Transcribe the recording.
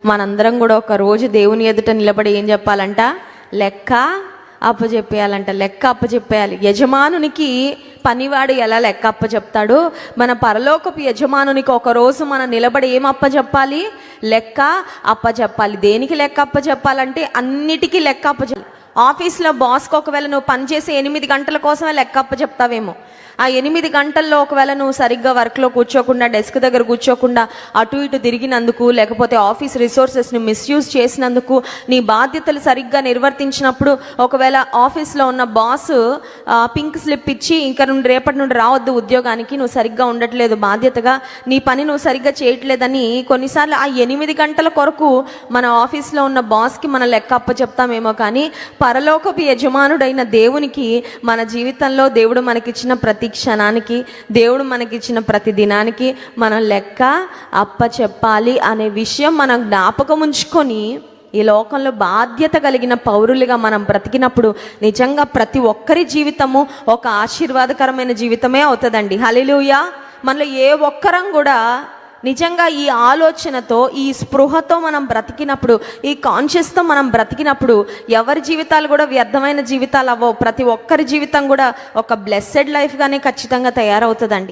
మనందరం కూడా ఒక రోజు దేవుని ఎదుట నిలబడి ఏం చెప్పాలంట? లెక్క అప్పచెప్పేయాలంట. లెక్క అప్పచెప్పేయాలి. యజమానునికి పనివాడు ఎలా లెక్క అప్పచెప్తాడు, మన పరలోకపు యజమానునికి ఒక రోజు మనం నిలబడి ఏం అప్పచెప్పాలి? లెక్క అప్పచెప్పాలి. దేనికి లెక్క అప్పచెప్పాలంటే అన్నిటికీ లెక్క అప్పచెప్పాలి. ఆఫీస్లో బాస్కి ఒకవేళ నువ్వు పనిచేసే 8 గంటల కోసమే లెక్క అప్పచెప్తావేమో. ఆ 8 గంటల్లో ఒకవేళ నువ్వు సరిగ్గా వర్క్లో కూర్చోకుండా, డెస్క్ దగ్గర కూర్చోకుండా అటు ఇటు తిరిగినందుకు, లేకపోతే ఆఫీస్ రిసోర్సెస్ని మిస్యూజ్ చేసినందుకు, నీ బాధ్యతలు సరిగ్గా నిర్వర్తించినప్పుడు ఒకవేళ ఆఫీస్లో ఉన్న బాస్ పింక్ స్లిప్ ఇచ్చి ఇంకా రేపటి నుండి రావద్దు ఉద్యోగానికి, నువ్వు సరిగ్గా ఉండట్లేదు, బాధ్యతగా నీ పని నువ్వు సరిగ్గా చేయట్లేదని కొన్నిసార్లు ఆ 8 గంటల కొరకు మన ఆఫీస్లో ఉన్న బాస్కి మన లెక్క అప్పచెప్తామేమో. కానీ పరలోకపు యజమానుడైన దేవునికి మన జీవితంలో దేవుడు మనకిచ్చిన ప్రతి క్షణానికి, దేవుడు మనకిచ్చిన ప్రతి దినానికి మనం లెక్క అప్పచెప్పాలి అనే విషయం మనం జ్ఞాపకం ఉంచుకొని ఈ లోకంలో బాధ్యత కలిగిన పౌరులుగా మనం బ్రతికినప్పుడు నిజంగా ప్రతి ఒక్కరి జీవితము ఒక ఆశీర్వాదకరమైన జీవితమే అవుతుందండి. హల్లెలూయా. మనలో ఏ ఒక్కరం కూడా నిజంగా ఈ ఆలోచనతో, ఈ స్పృహతో మనం బ్రతికినప్పుడు, ఈ కాన్షియస్తో మనం బ్రతికినప్పుడు ఎవరి జీవితాలు కూడా వ్యర్థమైన జీవితాలు అవ్వవు. ప్రతి ఒక్కరి జీవితం కూడా ఒక బ్లెస్సెడ్ లైఫ్గానే ఖచ్చితంగా తయారవుతుందండి.